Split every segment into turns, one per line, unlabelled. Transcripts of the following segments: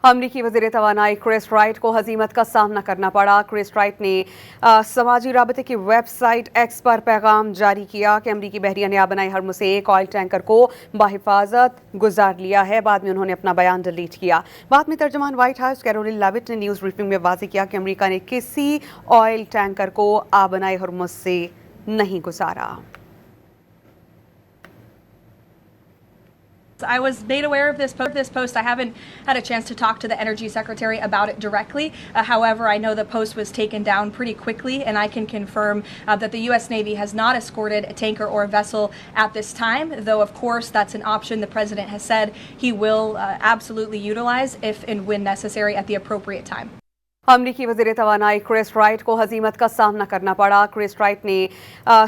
امریکی وزیر توانائی کرس رائٹ کو ہزیمت کا سامنا کرنا پڑا۔ کرس رائٹ نے سماجی رابطے کی ویب سائٹ ایکس پر پیغام جاری کیا کہ امریکی بحریہ نے آبنائی ہرمز سے ایک آئل ٹینکر کو بحفاظت گزار لیا ہے۔ بعد میں انہوں نے اپنا بیان ڈیلیٹ کیا۔ بعد میں ترجمان وائٹ ہاؤس کیرولین لیوٹ نے نیوز بریفنگ میں واضح کیا کہ امریکہ نے کسی آئل ٹینکر کو آبنائی ہرمز سے نہیں گزارا۔
I was made aware of this post. I haven't had a chance to talk to the Energy Secretary about it directly. However, I know the post was taken down pretty quickly, and I can confirm that the U.S. Navy has not escorted a tanker or a vessel at this time, though, of course, that's an option the President has said he will absolutely utilize if and when necessary at the appropriate time.
امریکی وزیر توانائی کرس right کو ہزیمت کا سامنا کرنا پڑا۔ کرس right نے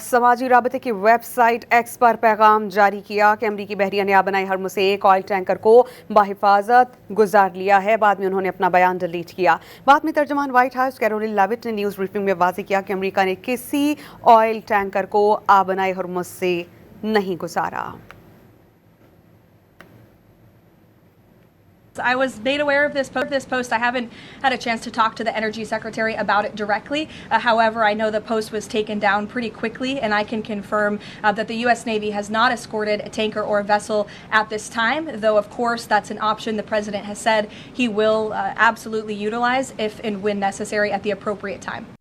سماجی رابطے کی ویب سائٹ ایکس پر پیغام جاری کیا کہ امریکی بحریہ نے آبنائی ہرمز سے ایک آئل ٹینکر کو بحفاظت گزار لیا ہے۔ بعد میں انہوں نے اپنا بیان ڈیلیٹ کیا۔ بعد میں ترجمان وائٹ ہاؤس کیرولین لیوٹ نے نیوز بریفنگ میں واضح کیا کہ امریکہ نے کسی آئل ٹینکر کو آبنائی ہرمز سے نہیں گزارا۔
I was made aware of this post. I haven't had a chance to talk to the Energy Secretary about it directly. However, I know the post was taken down pretty quickly, and I can confirm that the U.S. Navy has not escorted a tanker or a vessel at this time, though, of course, that's an option the President has said he will absolutely utilize if and when necessary at the appropriate time.